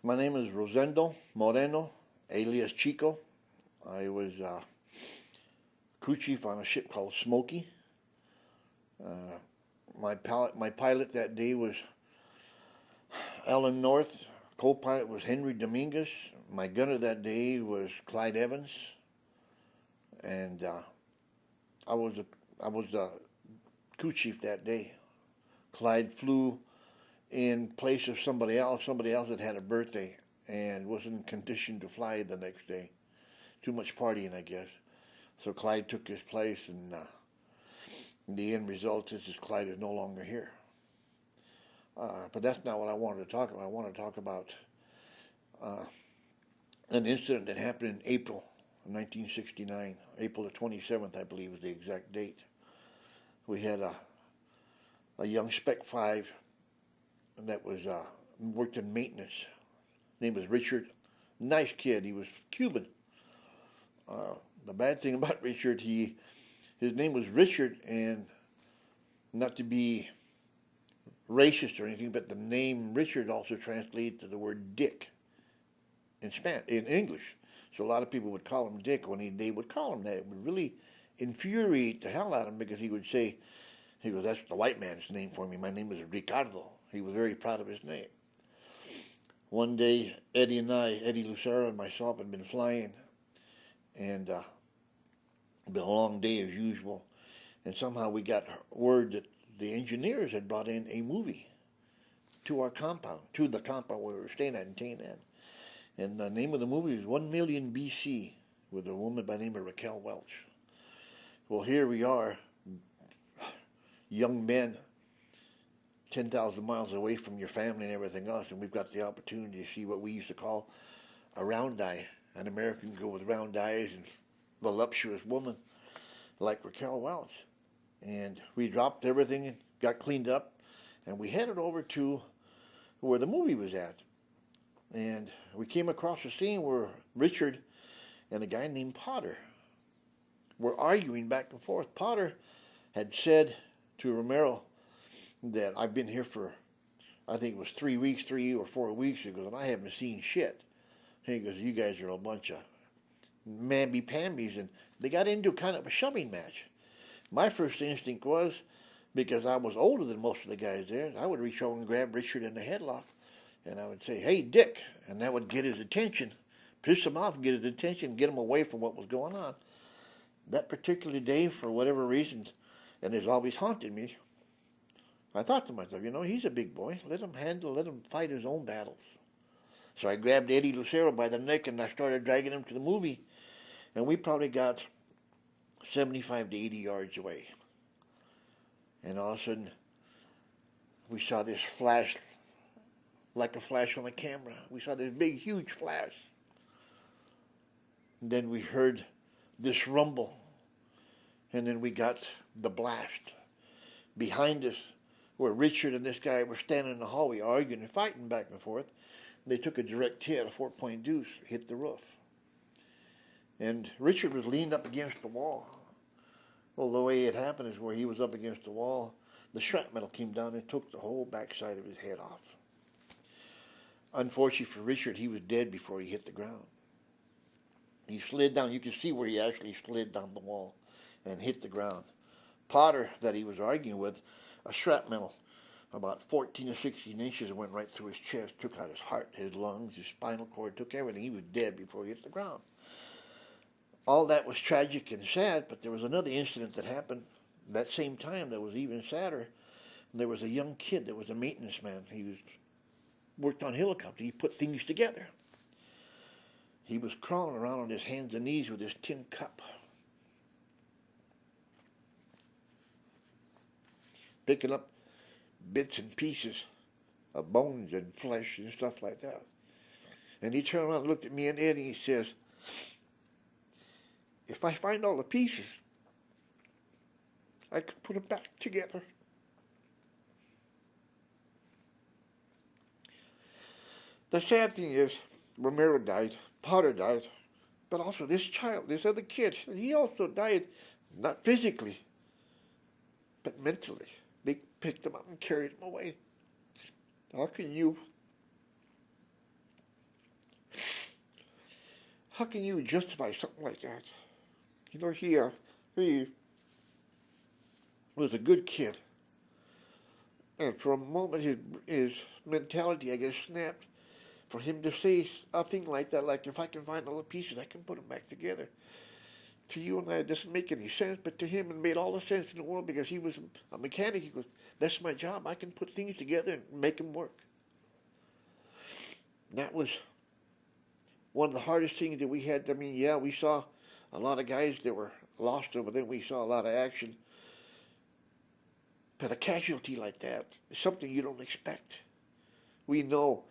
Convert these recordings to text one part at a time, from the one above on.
My name is Rosendo Moreno, alias Chico. I was crew chief on a ship called Smokey. Uh, my pilot that day was Ellen North. Co-pilot was Henry Dominguez. My gunner that day was Clyde Evans, and I was the crew chief that day. Clyde flew in place of somebody else. Somebody else had had a birthday and wasn't conditioned to fly the next day. Too much partying, I guess. So Clyde took his place, and the end result is Clyde is no longer here. But that's not what I wanted to talk about. I want to talk about an incident that happened in April of 1969. April the 27th, I believe, is the exact date. We had a young Spec 5 that was worked in maintenance. His name was Richard. Nice kid. He was Cuban. The bad thing about Richard, his name was Richard, and not to be racist or anything, but the name Richard also translated to the word dick in English. So a lot of people would call him Dick when they would call him that. It would really infuriate the hell out of him, because he would say, that's the white man's name for me. My name is Ricardo. He was very proud of his name. One day, Eddie Lucero and myself had been flying, and been a long day as usual. And somehow we got word that the engineers had brought in a movie to our compound, to the compound where we were staying at in Tainan. And the name of the movie was 1 Million BC, with a woman by the name of Raquel Welch. Well, here we are, young men, 10,000 miles away from your family and everything else, and we've got the opportunity to see what we used to call a round eye. An American girl with round eyes and voluptuous woman like Raquel Welch. And we dropped everything and got cleaned up, and we headed over to where the movie was at. And we came across a scene where Richard and a guy named Potter were arguing back and forth. Potter had said to Romero that I've been here for, I think it was 3 or 4 weeks ago, and I haven't seen shit. He goes, you guys are a bunch of mamby-pambies, and they got into kind of a shoving match. My first instinct was, because I was older than most of the guys there, I would reach over and grab Richard in the headlock, and I would say, hey, Dick, and that would get his attention, piss him off and get his attention, get him away from what was going on. That particular day, for whatever reason, and it's always haunted me, I thought to myself, he's a big boy. Let him fight his own battles. So I grabbed Eddie Lucero by the neck and I started dragging him to the movie. And we probably got 75 to 80 yards away. And all of a sudden, we saw this flash, like a flash on a camera. We saw this big, huge flash. And then we heard this rumble. And then we got the blast. Behind us, where Richard and this guy were standing in the hallway arguing and fighting back and forth, they took a direct hit, a 4-point deuce, hit the roof. And Richard was leaned up against the wall. Well, the way it happened is where he was up against the wall, the shrapnel came down and took the whole backside of his head off. Unfortunately for Richard, he was dead before he hit the ground. He slid down. You can see where he actually slid down the wall and hit the ground. Potter, that he was arguing with, a shrapnel about 14 or 16 inches went right through his chest, took out his heart, his lungs, his spinal cord, took everything. He was dead before he hit the ground. All that was tragic and sad, but there was another incident that happened that same time that was even sadder. There was a young kid that was a maintenance man. Worked on helicopters. He put things together. He was crawling around on his hands and knees with his tin cup, picking up bits and pieces of bones and flesh and stuff like that. And he turned around and looked at me and Eddie and he says, if I find all the pieces, I could put them back together. The sad thing is, Romero died, Potter died, but also this child, this other kid, he also died, not physically, but mentally. They picked him up and carried him away. How can you How can you justify something like that? You know, he was a good kid. And for a moment, his mentality, I guess, snapped. For him to say a thing like that, like, if I can find all the pieces, I can put them back together. To you and I, it doesn't make any sense, but to him, it made all the sense in the world because he was a mechanic. He goes, that's my job. I can put things together and make them work. And that was one of the hardest things that we had. I mean, yeah, we saw a lot of guys that were lost, but then we saw a lot of action. But a casualty like that is something you don't expect. We know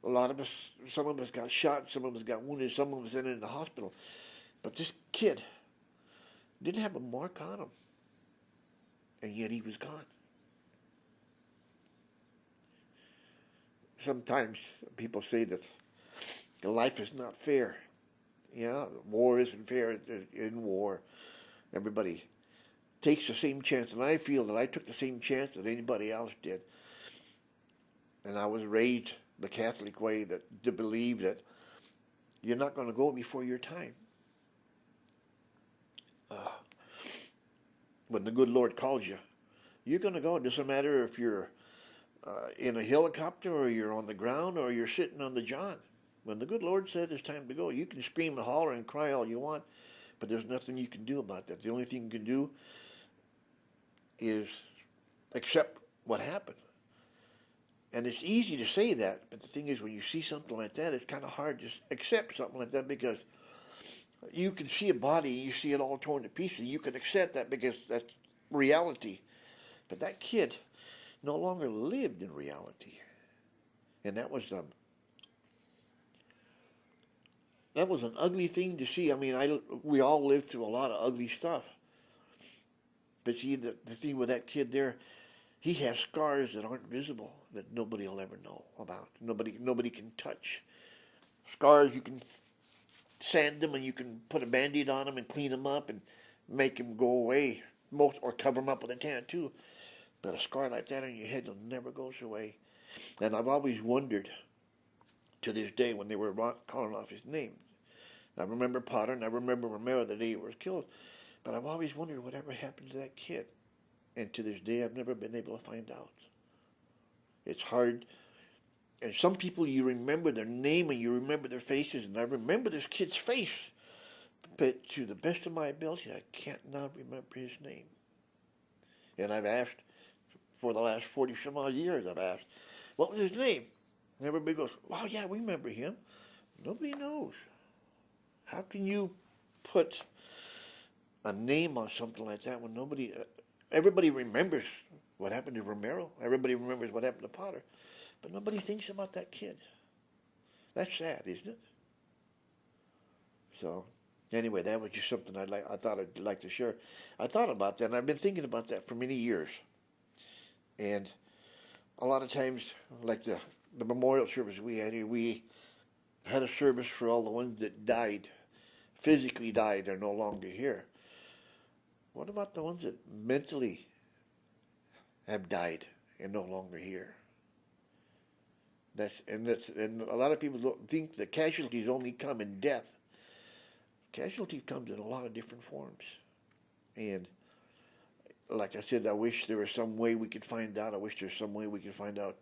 a lot of us, some of us got shot, some of us got wounded, some of us ended in the hospital. But this kid didn't have a mark on him, and yet he was gone. Sometimes people say that life is not fair. Yeah, war isn't fair. In war, everybody takes the same chance, and I feel that I took the same chance that anybody else did. And I was raised the Catholic way, that to believe that you're not going to go before your time. When the good Lord calls you, you're going to go. It doesn't matter if you're in a helicopter or you're on the ground or you're sitting on the john. When the good Lord said it's time to go, you can scream and holler and cry all you want, but there's nothing you can do about that. The only thing you can do is accept what happened. And it's easy to say that, but the thing is, when you see something like that, it's kind of hard to accept something like that because you can see a body, you see it all torn to pieces. You can accept that because that's reality. But that kid no longer lived in reality. And that was an ugly thing to see. I mean, we all lived through a lot of ugly stuff. But see, the thing with that kid there, he has scars that aren't visible, that nobody will ever know about. Nobody can touch. Scars, you can sand them and you can put a Band-Aid on them and clean them up and make them go away, or cover them up with a tattoo. But a scar like that on your head never goes away. And I've always wondered, to this day, when they were calling off his name. I remember Potter and I remember Romero the day he was killed. But I've always wondered whatever happened to that kid. And to this day, I've never been able to find out. It's hard. And some people, you remember their name and you remember their faces. And I remember this kid's face. But to the best of my ability, I can't now remember his name. And I've asked, for the last 40 some odd years, I've asked, what was his name? And everybody goes, oh yeah, we remember him. Nobody knows. How can you put a name on something like that when everybody remembers what happened to Romero. Everybody remembers what happened to Potter. But nobody thinks about that kid. That's sad, isn't it? So, anyway, that was just something I thought I'd like to share. I thought about that, and I've been thinking about that for many years. And a lot of times, like the memorial service we had here, we had a service for all the ones that died, physically died, are no longer here. What about the ones that mentally have died and no longer here? And a lot of people don't think that casualties only come in death. Casualty comes in a lot of different forms. And like I said, I wish there was some way we could find out. I wish there's some way we could find out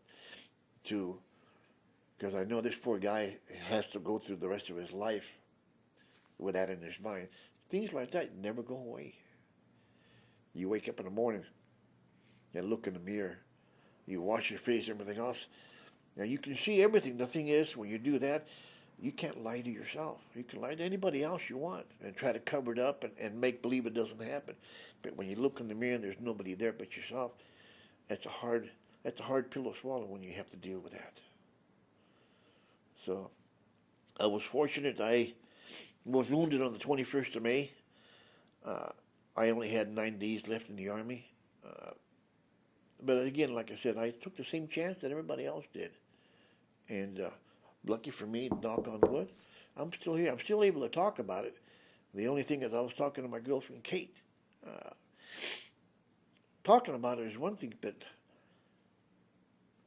because I know this poor guy has to go through the rest of his life with that in his mind. Things like that never go away. You wake up in the morning and look in the mirror. You wash your face, everything else. Now, you can see everything. The thing is, when you do that, you can't lie to yourself. You can lie to anybody else you want and try to cover it up and make believe it doesn't happen. But when you look in the mirror and there's nobody there but yourself, that's a hard pill to swallow when you have to deal with that. So, I was fortunate. I was wounded on the 21st of May. I only had 9 days left in the Army. But again, like I said, I took the same chance that everybody else did. And lucky for me, knock on wood, I'm still here. I'm still able to talk about it. The only thing is I was talking to my girlfriend, Kate. Talking about it is one thing, but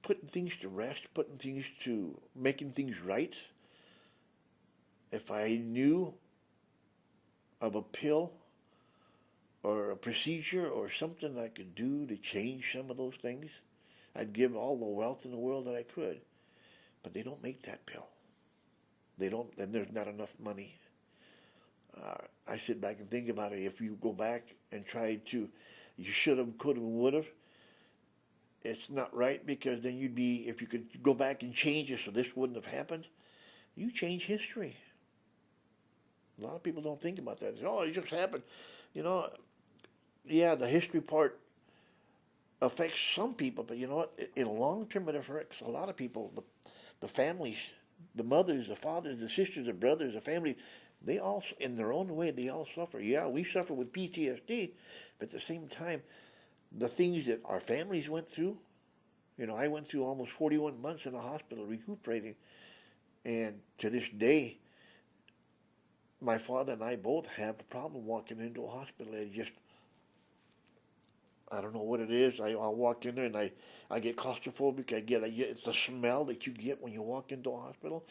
putting things to rest, making things right, if I knew of a pill or a procedure or something I could do to change some of those things, I'd give all the wealth in the world that I could. But they don't make that pill. They don't, and there's not enough money. I sit back and think about it. If you go back and try to, you should have, could have, would have, it's not right, because then you'd be, if you could go back and change it so this wouldn't have happened, you change history. A lot of people don't think about that. They say, oh, it just happened. You know, yeah, the history part affects some people, but you know what? In the long term, it affects a lot of people. The families, the mothers, the fathers, the sisters, the brothers, the family, they all, in their own way, they all suffer. Yeah, we suffer with PTSD, but at the same time, the things that our families went through, you know, I went through almost 41 months in the hospital recuperating, and to this day, my father and I both have a problem walking into a hospital. It just, I don't know what it is. I'll walk in there and I get claustrophobic. It's the smell that you get when you walk into a hospital.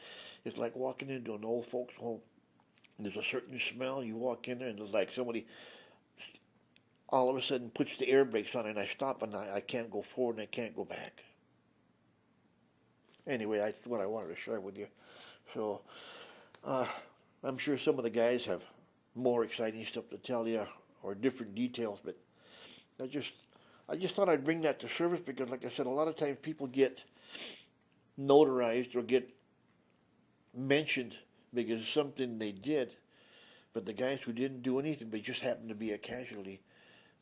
It's like walking into an old folks' home. There's a certain smell. You walk in there and it's like somebody all of a sudden puts the air brakes on, and I stop and I can't go forward and I can't go back. Anyway, that's what I wanted to share with you. So I'm sure some of the guys have more exciting stuff to tell you or different details, but I just thought I'd bring that to service because, like I said, a lot of times people get notarized or get mentioned because of something they did, but the guys who didn't do anything but just happened to be a casualty,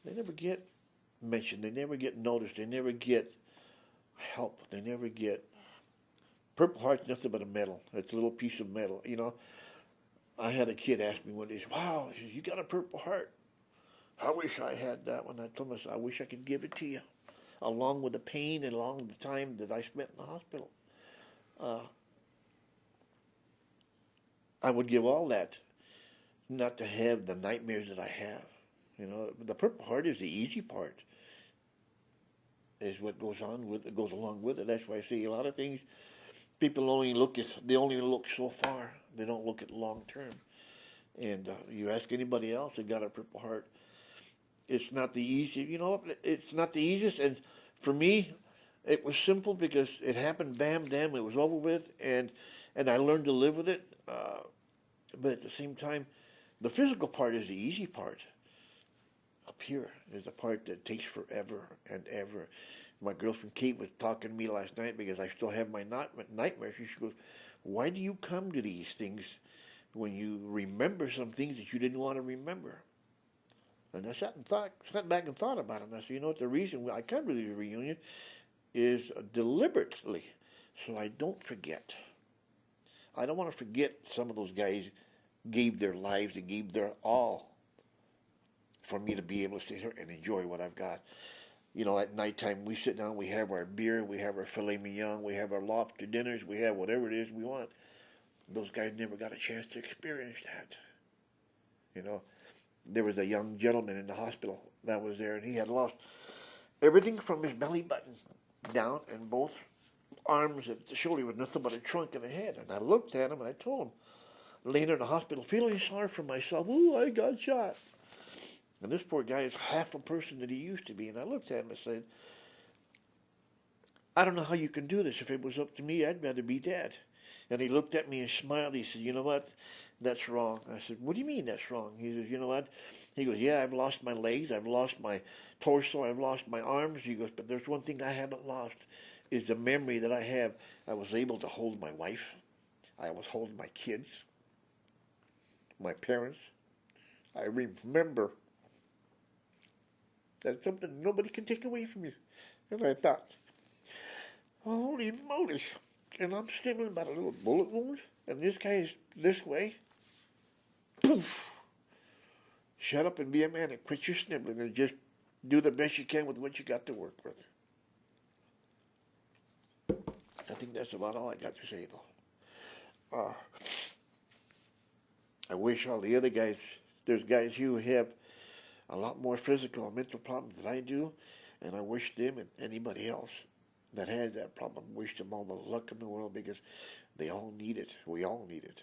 they never get mentioned. They never get noticed. They never get help. They never get... Purple Heart's nothing but a medal. It's a little piece of metal. You know, I had a kid ask me one day, wow, he says, you got a Purple Heart. I wish I had that one. I told him, I wish I could give it to you, along with the pain and along with the time that I spent in the hospital. I would give all that not to have the nightmares that I have. You know, the Purple Heart is the easy part. Is what goes along with it. That's why I say a lot of things. People they only look so far. They don't look at long term. And you ask anybody else that got a Purple Heart, it's not the easy. You know, it's not the easiest. And for me, it was simple because it happened. Bam, damn, it was over with, and I learned to live with it. But at the same time, the physical part is the easy part. Up here is the part that takes forever and ever. My girlfriend Kate was talking to me last night because I still have my nightmares. She goes, why do you come to these things when you remember some things that you didn't want to remember? And I sat back and thought about it. And I said, you know what, the reason I come to the reunion is deliberately so I don't forget. I don't want to forget some of those guys gave their lives, they gave their all for me to be able to sit here and enjoy what I've got. You know, at nighttime, we sit down, we have our beer, we have our filet mignon, we have our lobster dinners, we have whatever it is we want. Those guys never got a chance to experience that. You know, there was a young gentleman in the hospital that was there, and he had lost everything from his belly button down, and both arms at the shoulder was nothing but a trunk and a head. And I looked at him, and I told him, laying in the hospital, feeling sorry for myself, ooh, I got shot. And this poor guy is half a person that he used to be. And I looked at him and said, I don't know how you can do this. If it was up to me, I'd rather be dead. And he looked at me and smiled. He said, you know what? That's wrong. I said, what do you mean that's wrong? He says, you know what? He goes, yeah, I've lost my legs. I've lost my torso. I've lost my arms. He goes, but there's one thing I haven't lost is the memory that I have. I was able to hold my wife. I was holding my kids, my parents. I remember. That's something nobody can take away from you. And I thought, holy moly. And I'm snibbling about a little bullet wound, and this guy is this way. Poof. Shut up and be a man and quit your snibbling and just do the best you can with what you got to work with. I think that's about all I got to say, though. I wish all the other guys, there's guys who have a lot more physical and mental problems than I do, and I wish them and anybody else that has that problem, wish them all the luck in the world because they all need it. We all need it.